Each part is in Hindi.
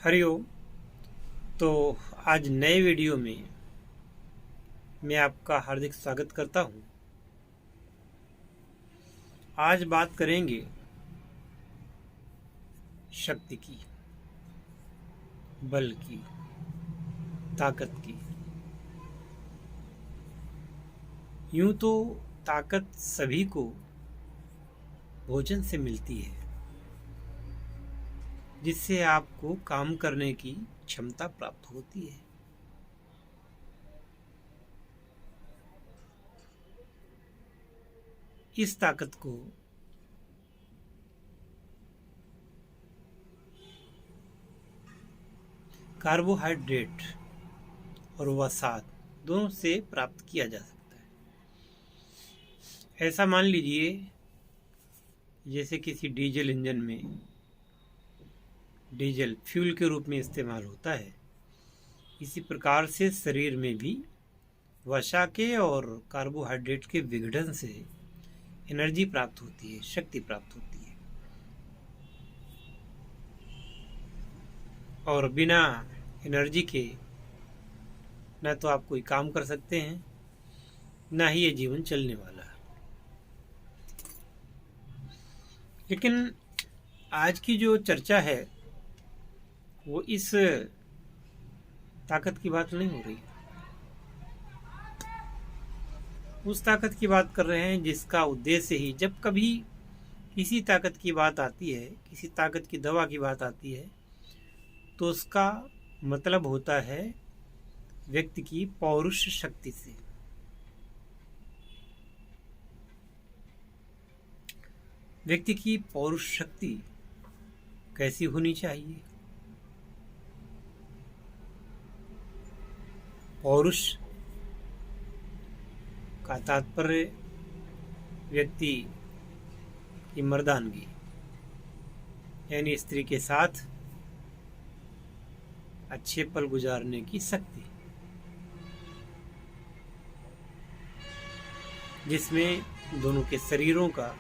हरिओम। तो आज नए वीडियो में मैं आपका हार्दिक स्वागत करता हूं। आज बात करेंगे शक्ति की, बल की, ताकत की। यूं तो ताकत सभी को भोजन से मिलती है, जिससे आपको काम करने की क्षमता प्राप्त होती है। इस ताकत को कार्बोहाइड्रेट और वसा दोनों से प्राप्त किया जा सकता है। ऐसा मान लीजिए जैसे किसी डीजल इंजन में डीजल फ्यूल के रूप में इस्तेमाल होता है, इसी प्रकार से शरीर में भी वसा के और कार्बोहाइड्रेट के विघटन से एनर्जी प्राप्त होती है, शक्ति प्राप्त होती है। और बिना एनर्जी के न तो आप कोई काम कर सकते हैं, ना ही ये जीवन चलने वाला है। लेकिन आज की जो चर्चा है वो इस ताकत की बात नहीं हो रही। उस ताकत की बात कर रहे हैं जिसका उद्देश्य ही, जब कभी किसी ताकत की बात आती है, किसी ताकत की दवा की बात आती है, तो उसका मतलब होता है व्यक्ति की पौरुष शक्ति से। व्यक्ति की पौरुष शक्ति कैसी होनी चाहिए? पौरुष का तात्पर्य व्यक्ति की मर्दानगी, यानी स्त्री के साथ अच्छे पल गुजारने की शक्ति, जिसमें दोनों के शरीरों का,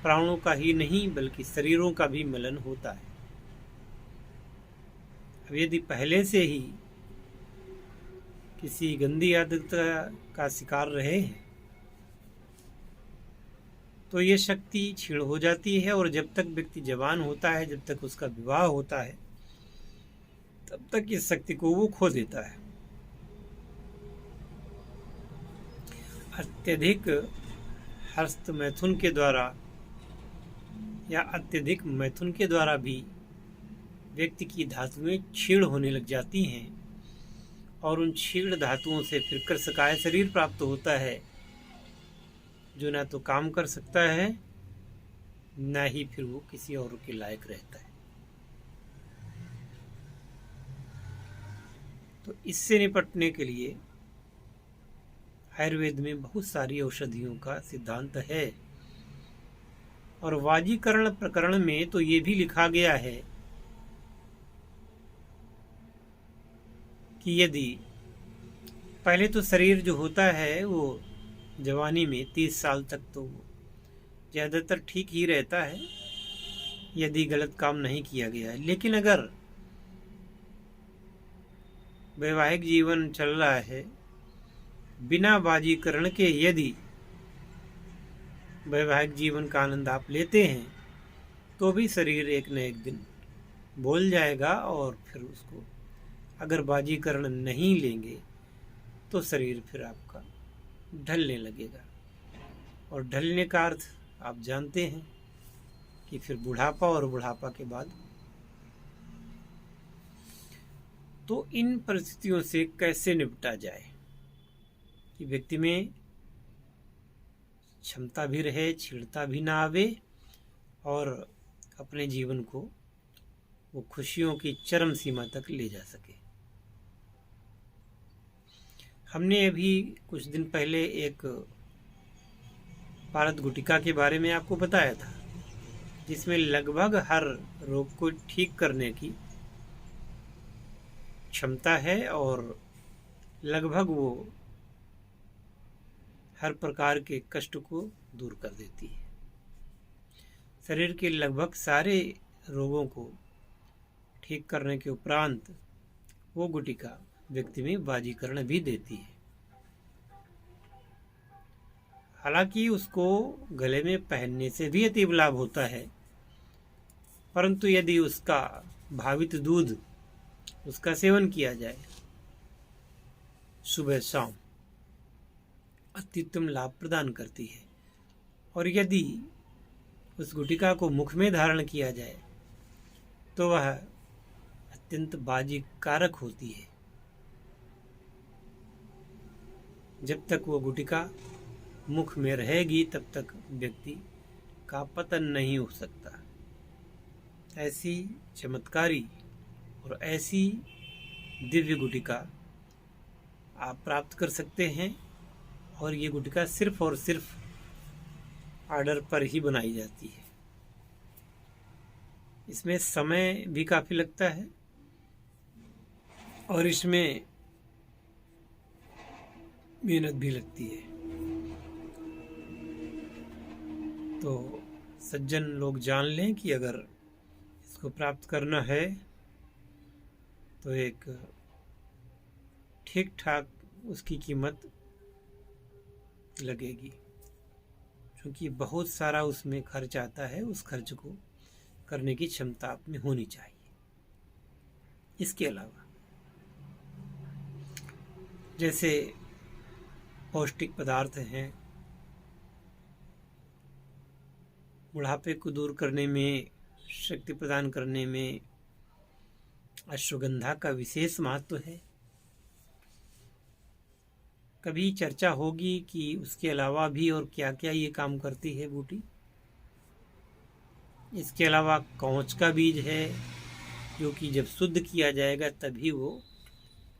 प्राणों का ही नहीं बल्कि शरीरों का भी मिलन होता है। अब यदि पहले से ही किसी गंदी आदत का शिकार रहे हैं तो ये शक्ति क्षीण हो जाती है, और जब तक व्यक्ति जवान होता है, जब तक उसका विवाह होता है, तब तक इस शक्ति को वो खो देता है। अत्यधिक हस्त मैथुन के द्वारा या अत्यधिक मैथुन के द्वारा भी व्यक्ति की धातुएं क्षीण होने लग जाती हैं, और उन क्षीण धातुओं से फिर कृशकाय शरीर प्राप्त होता है, जो ना तो काम कर सकता है, ना ही फिर वो किसी और के लायक रहता है। तो इससे निपटने के लिए आयुर्वेद में बहुत सारी औषधियों का सिद्धांत है, और वाजीकरण प्रकरण में तो ये भी लिखा गया है कि यदि पहले तो शरीर जो होता है वो जवानी में 30 साल तक तो ज़्यादातर ठीक ही रहता है, यदि गलत काम नहीं किया गया है। लेकिन अगर वैवाहिक जीवन चल रहा है बिना बाजीकरण के, यदि वैवाहिक जीवन का आनंद आप लेते हैं, तो भी शरीर एक न एक दिन बोल जाएगा, और फिर उसको अगर बाजीकरण नहीं लेंगे तो शरीर फिर आपका ढलने लगेगा। और ढलने का अर्थ आप जानते हैं कि फिर बुढ़ापा, और बुढ़ापा के बाद तो इन परिस्थितियों से कैसे निपटा जाए कि व्यक्ति में क्षमता भी रहे, छीड़ता भी ना आवे, और अपने जीवन को वो खुशियों की चरम सीमा तक ले जा सके। हमने अभी कुछ दिन पहले एक पारद गुटिका के बारे में आपको बताया था, जिसमें लगभग हर रोग को ठीक करने की क्षमता है, और लगभग वो हर प्रकार के कष्ट को दूर कर देती है। शरीर के लगभग सारे रोगों को ठीक करने के उपरांत वो गुटिका व्यक्ति में बाजीकरण भी देती है। हालांकि उसको गले में पहनने से भी अतीब लाभ होता है, परंतु यदि उसका भावित दूध उसका सेवन किया जाए सुबह शाम अत्युत्तम लाभ प्रदान करती है। और यदि उस गुटिका को मुख में धारण किया जाए तो वह अत्यंत बाजीकारक होती है। जब तक वो गुटिका मुख में रहेगी तब तक व्यक्ति का पतन नहीं हो सकता। ऐसी चमत्कारी और ऐसी दिव्य गुटिका आप प्राप्त कर सकते हैं। और ये गुटिका सिर्फ और सिर्फ ऑर्डर पर ही बनाई जाती है। इसमें समय भी काफ़ी लगता है और इसमें मेहनत भी लगती है। तो सज्जन लोग जान लें कि अगर इसको प्राप्त करना है तो एक ठीक ठाक उसकी कीमत लगेगी, क्योंकि बहुत सारा उसमें खर्च आता है। उस खर्च को करने की क्षमता आप में होनी चाहिए। इसके अलावा जैसे पौष्टिक पदार्थ हैं, बुढ़ापे को दूर करने में, शक्ति प्रदान करने में अश्वगंधा का विशेष महत्व है। कभी चर्चा होगी कि उसके अलावा भी और क्या क्या ये काम करती है बूटी। इसके अलावा कौच का बीज है, जो कि जब शुद्ध किया जाएगा तभी वो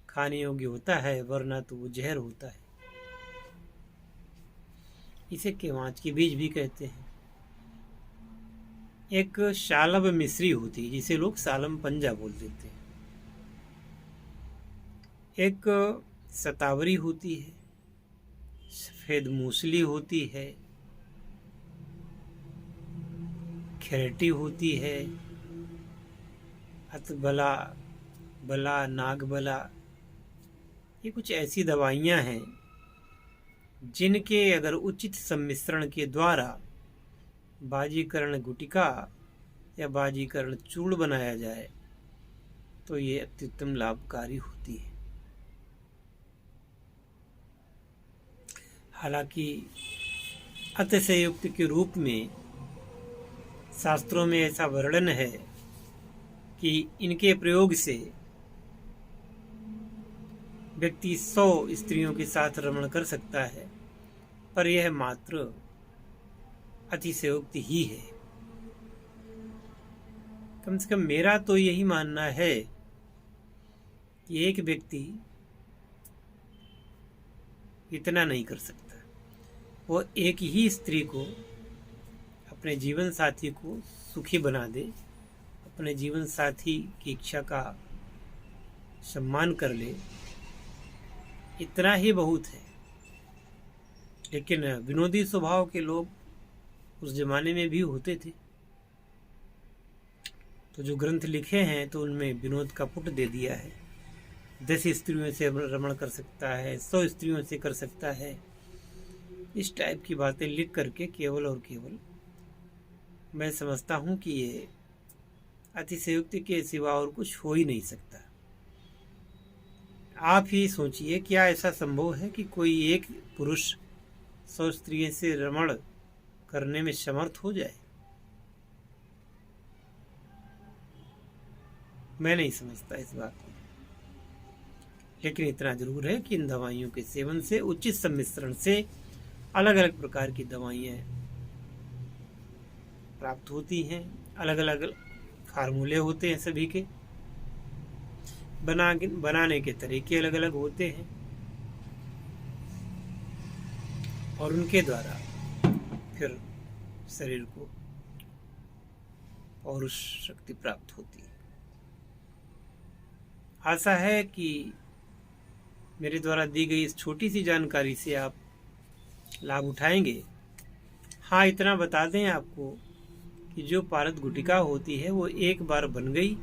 खाने योग्य होता है, वरना तो वो जहर होता है। इसे केवांच के बीज भी कहते हैं। एक शालभ मिश्री होती है जिसे लोग सालम पंजा बोल देते हैं। एक सतावरी होती है, सफेद मूसली होती है, खेरटी होती है, अतबला, बला, नागबला। ये कुछ ऐसी दवाइयां हैं जिनके अगर उचित सम्मिश्रण के द्वारा बाजीकरण गुटिका या बाजीकरण चूर्ण बनाया जाए तो ये अत्युत्तम लाभकारी होती है। हालांकि अतिशयोक्ति के रूप में शास्त्रों में ऐसा वर्णन है कि इनके प्रयोग से व्यक्ति 100 स्त्रियों के साथ रमण कर सकता है, पर यह मात्र अतिशयोक्ति ही है। कम से कम मेरा तो यही मानना है कि एक व्यक्ति इतना नहीं कर सकता। वो एक ही स्त्री को, अपने जीवन साथी को सुखी बना दे, अपने जीवन साथी की इच्छा का सम्मान कर ले, इतना ही बहुत है। लेकिन विनोदी स्वभाव के लोग उस जमाने में भी होते थे। तो जो ग्रंथ लिखे हैं तो उनमें विनोद का पुट दे दिया है। 10 स्त्रियों से रमण कर सकता है, 100 स्त्रियों से कर सकता है। इस टाइप की बातें लिख करके केवल और केवल मैं समझता हूँ कि ये अतिशयोक्ति के सिवा और कुछ हो ही नहीं सकता। आप ही सोचिए, क्या ऐसा संभव है कि कोई एक पुरुष 100 स्त्रियों से रमण करने में समर्थ हो जाए? मैं नहीं समझता इस बात को। लेकिन इतना जरूर है कि इन दवाइयों के सेवन से, उचित सम्मिश्रण से अलग अलग प्रकार की दवाइयाँ प्राप्त होती हैं। अलग अलग फार्मूले होते हैं सभी के, बनाने के तरीके अलग अलग होते हैं और उनके द्वारा फिर शरीर को पौरुष शक्ति प्राप्त होती है। आशा है कि मेरे द्वारा दी गई इस छोटी सी जानकारी से आप लाभ उठाएंगे। हाँ, इतना बता दें आपको कि जो पारद गुटिका होती है वो एक बार बन गई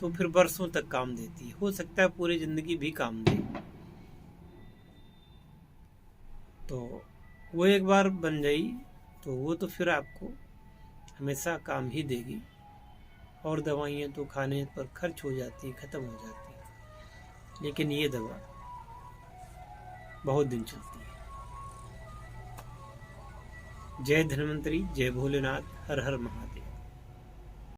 तो फिर वर्षों तक काम देती है, हो सकता है पूरी जिंदगी भी काम दे। तो वो एक बार बन गई तो वो तो फिर आपको हमेशा काम ही देगी। और दवाइयाँ तो खाने पर खर्च हो जाती, ख़त्म हो जाती, लेकिन ये दवा बहुत दिन चलती है। जय धन्वंतरी, जय भोलेनाथ, हर हर महादेव।